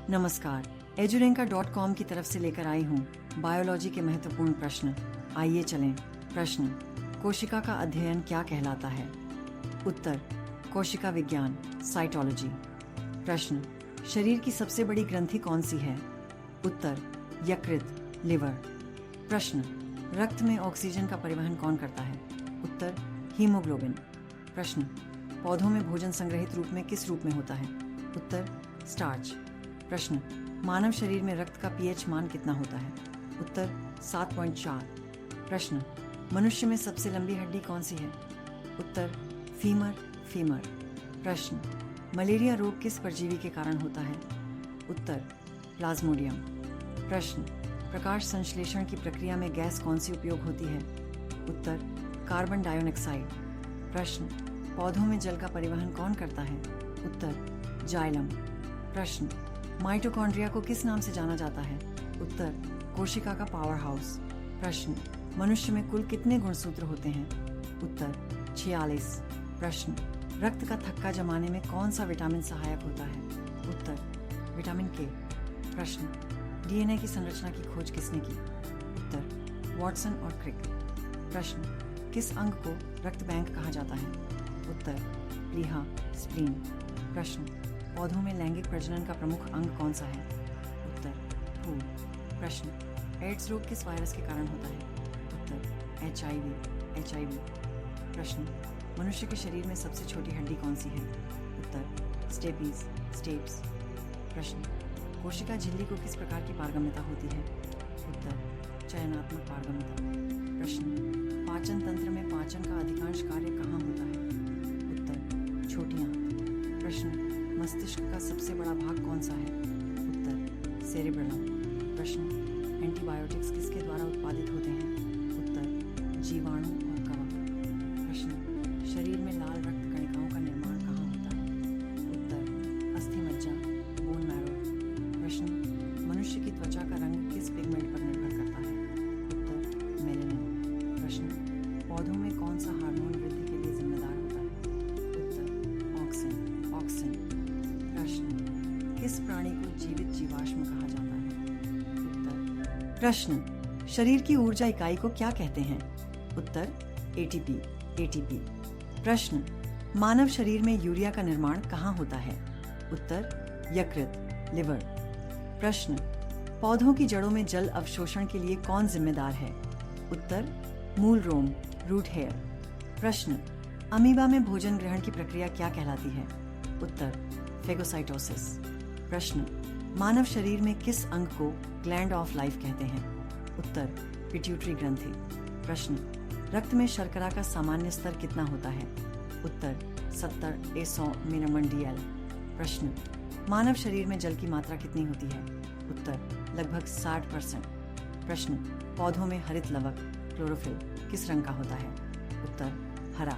नमस्कार, edurenka.com की तरफ से लेकर आई हूँ बायोलॉजी के महत्वपूर्ण प्रश्न। आइए चलें। प्रश्न, कोशिका का अध्ययन क्या कहलाता है? उत्तर, कोशिका विज्ञान, साइटोलॉजी। प्रश्न, शरीर की सबसे बड़ी ग्रंथि कौन सी है? उत्तर, यकृत, लिवर। प्रश्न, रक्त में ऑक्सीजन का परिवहन कौन करता है? उत्तर, हीमोग्लोबिन। प्रश्न, पौधों में भोजन संग्रहित रूप में किस रूप में होता है? उत्तर, स्टार्च। प्रश्न, मानव शरीर में रक्त का पीएच मान कितना होता है? उत्तर, 7.4। प्रश्न, मनुष्य में सबसे लंबी हड्डी कौन सी है? उत्तर, फीमर। प्रश्न, मलेरिया रोग किस परजीवी के कारण होता है? उत्तर, प्लाज्मोडियम। प्रश्न, प्रकाश संश्लेषण की प्रक्रिया में गैस कौन सी उपयोग होती है? उत्तर, कार्बन डाइऑक्साइड। प्रश्न, पौधों में जल का परिवहन कौन करता है? उत्तर, जाइलम। प्रश्न, माइटोकॉन्ड्रिया को किस नाम से जाना जाता है? उत्तर, कोशिका का पावर हाउस। प्रश्न, मनुष्य में कुल कितने गुणसूत्र होते हैं? उत्तर, 46। प्रश्न, रक्त का थक्का जमाने में कौन सा विटामिन सहायक होता है? उत्तर, विटामिन के। प्रश्न, डीएनए की संरचना की खोज किसने की? उत्तर, वॉटसन और क्रिक। प्रश्न, किस अंग को रक्त बैंक कहा जाता है? उत्तर, प्लीहा, स्प्लीन। प्रश्न, पौधों में लैंगिक प्रजनन का प्रमुख अंग कौन सा है? उत्तर, फूल। प्रश्न, एड्स रोग किस वायरस के कारण होता है? उत्तर, HIV। प्रश्न, मनुष्य के शरीर में सबसे छोटी हड्डी कौन सी है? उत्तर, स्टेप्स। प्रश्न, कोशिका झिल्ली को किस प्रकार की पारगम्यता होती है? उत्तर, चयनात्मक पारगम्यता। प्रश्न, पाचन तंत्र में पाचन का अधिकांश कार्य कहाँ होता है? उत्तर, छोटी आंत। प्रश्न, मस्तिष्क का सबसे बड़ा भाग कौन सा है? उत्तर, सेरेब्रम। प्रश्न, एंटीबायोटिक्स किसके द्वारा उत्पादित होते हैं? उत्तर, जीवाणु और कवक। प्रश्न, शरीर में लाल रक्त कणिकाओं का निर्माण कहाँ होता है? उत्तर, अस्थि मज्जा, बोन मैरो। प्रश्न, मनुष्य की त्वचा का रंग किस पिगमेंट पर निर्भर करता है? उत्तर, मेलेनिन। प्रश्न, पौधों में कौन सा हार्मोन वृद्धि के लिए जिम्मेदार होता है? उत्तर, ऑक्सिन। प्रश्न, किस प्राणी को जीवित जीवाश्म कहा जाता है? उत्तर, प्रश्न, शरीर की ऊर्जा इकाई को क्या कहते हैं? उत्तर, एटीपी। प्रश्न, मानव शरीर में यूरिया का निर्माण कहाँ होता है? उत्तर, यकृत, लिवर। प्रश्न, पौधों की जड़ों में जल अवशोषण के लिए कौन जिम्मेदार है? उत्तर, मूल रोम, रूट हेयर। प्रश्न, अमीबा में भोजन ग्रहण की प्रक्रिया क्या कहलाती है? उत्तर, फेगोसाइटोसिस। प्रश्न, मानव शरीर में किस अंग को ग्लैंड ऑफ लाइफ कहते हैं? उत्तर, पिट्यूटरी ग्रंथि। प्रश्न, रक्त में शर्करा का सामान्य स्तर कितना होता है? उत्तर, 70/100 मिलीमोल/ml। प्रश्न, मानव शरीर में जल की मात्रा कितनी होती है? उत्तर, लगभग 60%। प्रश्न, पौधों में हरित लवक, क्लोरोफिल किस रंग का होता है? उत्तर, हरा।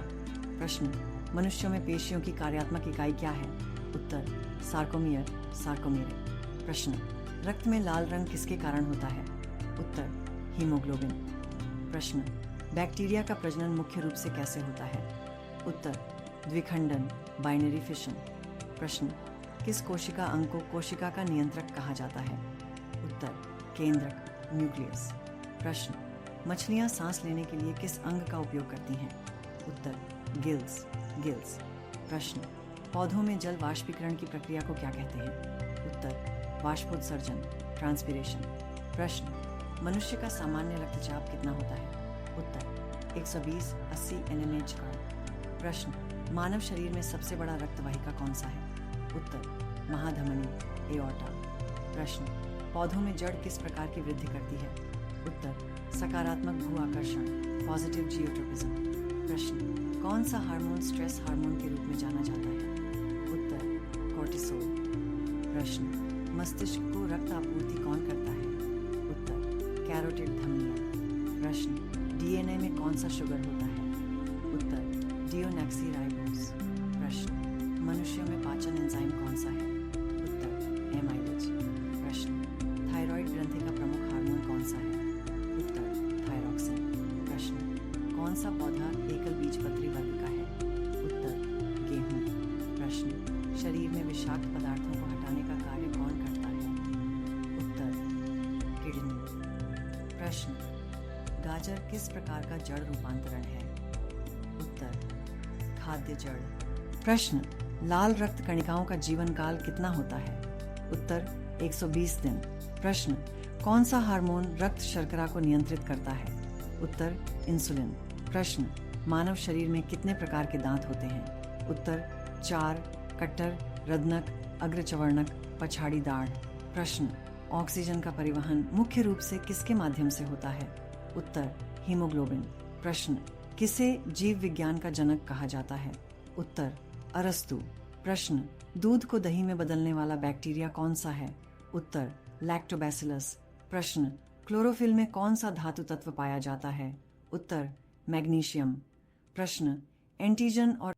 प्रश्न, मनुष्यों में पेशियों की कार्यात्मक इकाई क्या है? उत्तर, सार्कोमियर। प्रश्न, रक्त में लाल रंग किसके कारण होता है? उत्तर, हीमोग्लोबिन। प्रश्न, बैक्टीरिया का प्रजनन मुख्य रूप से कैसे होता है? उत्तर, द्विखंडन, बाइनरी फिशन। प्रश्न, किस कोशिका अंग को कोशिका का नियंत्रक कहा जाता है? उत्तर, केंद्रक, न्यूक्लियस। प्रश्न, मछलियां सांस लेने के लिए किस अंग का उपयोग करती हैं? उत्तर, गिल्स। प्रश्न, पौधों में जल वाष्पीकरण की प्रक्रिया को क्या कहते हैं? उत्तर, वाष्पोत्सर्जन, ट्रांसपिरेशन। प्रश्न, मनुष्य का सामान्य रक्तचाप कितना होता है? उत्तर, 120/80 nmH। प्रश्न, मानव शरीर में सबसे बड़ा रक्तवाहिका कौन सा है? उत्तर, महाधमनी, एओर्टा। प्रश्न, पौधों में जड़ किस प्रकार की वृद्धि करती है? उत्तर, सकारात्मक भू आकर्षण, पॉजिटिव जियोट्रोपिज्म। प्रश्न, कौन सा हार्मोन स्ट्रेस हार्मोन के रूप में जाना जाता है? उत्तर, कोर्टिसोल। प्रश्न, मस्तिष्क को रक्त आपूर्ति कौन करता है? उत्तर, कैरोटिड धमनियां। प्रश्न, डीएनए में कौन सा शुगर होता है? उत्तर, डिओनेक्सीराइबोस। प्रश्न, मनुष्यों में पाचन एंजाइम कौन सा है? उत्तर, एमाइलेज। प्रश्न, थायराइड ग्रंथि का प्रमुख हार्मोन कौन सा है? उत्तर, थायरॉक्सिन। प्रश्न, कौन सा पौधा एकल बीजपत्री वर्ग का है? उत्तर, गेहूं। प्रश्न, शरीर में विषाक्त पदार्थों को हटाने का कार्य कौन करता है? प्रश्न, गाजर किस प्रकार का जड़ रूपांतरण है? उत्तर, खाद्य जड़। प्रश्न, लाल रक्त कणिकाओं का जीवन काल कितना होता है? उत्तर, 120 दिन। प्रश्न, कौन सा हार्मोन रक्त शर्करा को नियंत्रित करता है? उत्तर, इंसुलिन। प्रश्न, मानव शरीर में कितने प्रकार के दांत होते हैं? उत्तर, 4, कट्टर, रदनक, अग्रचवर्णक, पछाड़ी दाढ़। प्रश्न, ऑक्सीजन का परिवहन मुख्य रूप से किसके माध्यम से होता है? उत्तर, हीमोग्लोबिन। प्रश्न, किसे जीव विज्ञान का जनक कहा जाता है? उत्तर, अरस्तु। प्रश्न, दूध को दही में बदलने वाला बैक्टीरिया कौन सा है? उत्तर, लैक्टोबैसिलस। प्रश्न, क्लोरोफिल में कौन सा धातु तत्व पाया जाता है? उत्तर, मैग्नीशियम। प्रश्न, एंटीजन और